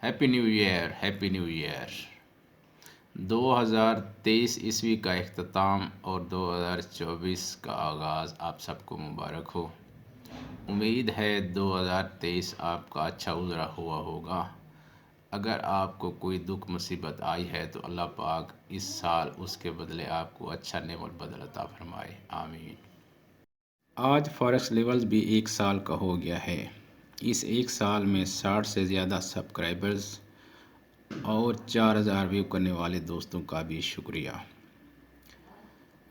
Happy new year, happy new year. 2023 ईस्वी का इख्तिताम और 2024 का आगाज़ आप सबको मुबारक हो। उम्मीद है 2023 आपका अच्छा गुज़रा हुआ होगा। अगर आपको कोई दुख मुसीबत आई है तो अल्लाह पाक इस साल उसके बदले आपको अच्छा नेमत बदल अता फरमाए, आमीन। आज फॉरेक्स लेवल्स भी एक साल का हो गया है। इस एक साल में 60 से ज़्यादा सब्सक्राइबर्स और 4000 व्यू करने वाले दोस्तों का भी शुक्रिया।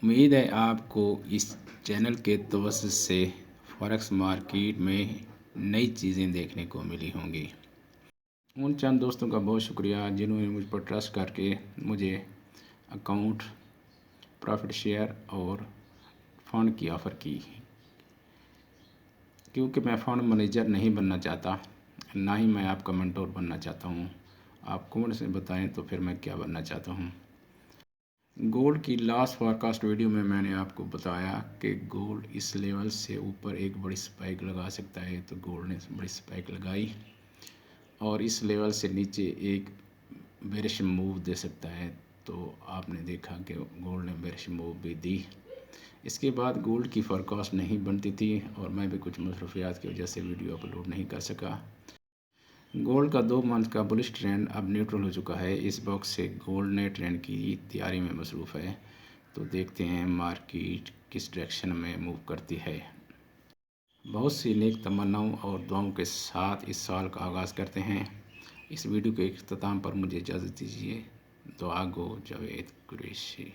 उम्मीद है आपको इस चैनल के तवज्जुह से फॉरेक्स मार्केट में नई चीज़ें देखने को मिली होंगी। उन चंद दोस्तों का बहुत शुक्रिया जिन्होंने मुझ पर ट्रस्ट करके मुझे अकाउंट, प्रॉफिट शेयर और फ़ंड की ऑफ़र की, क्योंकि मैं फ़ंड मैनेजर नहीं बनना चाहता, ना ही मैं आपका मेंटोर बनना चाहता हूँ। आप कमेंट से बताएं तो फिर मैं क्या बनना चाहता हूँ। गोल्ड की लास्ट फॉरकास्ट वीडियो में मैंने आपको बताया कि गोल्ड इस लेवल से ऊपर एक बड़ी स्पाइक लगा सकता है, तो गोल्ड ने बड़ी स्पाइक लगाई और इस लेवल से नीचे एक बेरिश मूव दे सकता है, तो आपने देखा कि गोल्ड ने बेरिश मूव भी दी। इसके बाद गोल्ड की फॉरकास्ट नहीं बनती थी और मैं भी कुछ मसरूफियात की वजह से वीडियो अपलोड नहीं कर सका। गोल्ड का 2 मंथ का बुलिश ट्रेंड अब न्यूट्रल हो चुका है। इस बॉक्स से गोल्ड नए ट्रेंड की तैयारी में मसरूफ़ है, तो देखते हैं मार्केट किस डायरेक्शन में मूव करती है। बहुत सी नेक तमन्नाओं और दुआओं के साथ इस साल का आगाज़ करते हैं। इस वीडियो के इख्तिताम पर मुझे इजाज़त दीजिए। दुआ गो जावेद कुरैशी।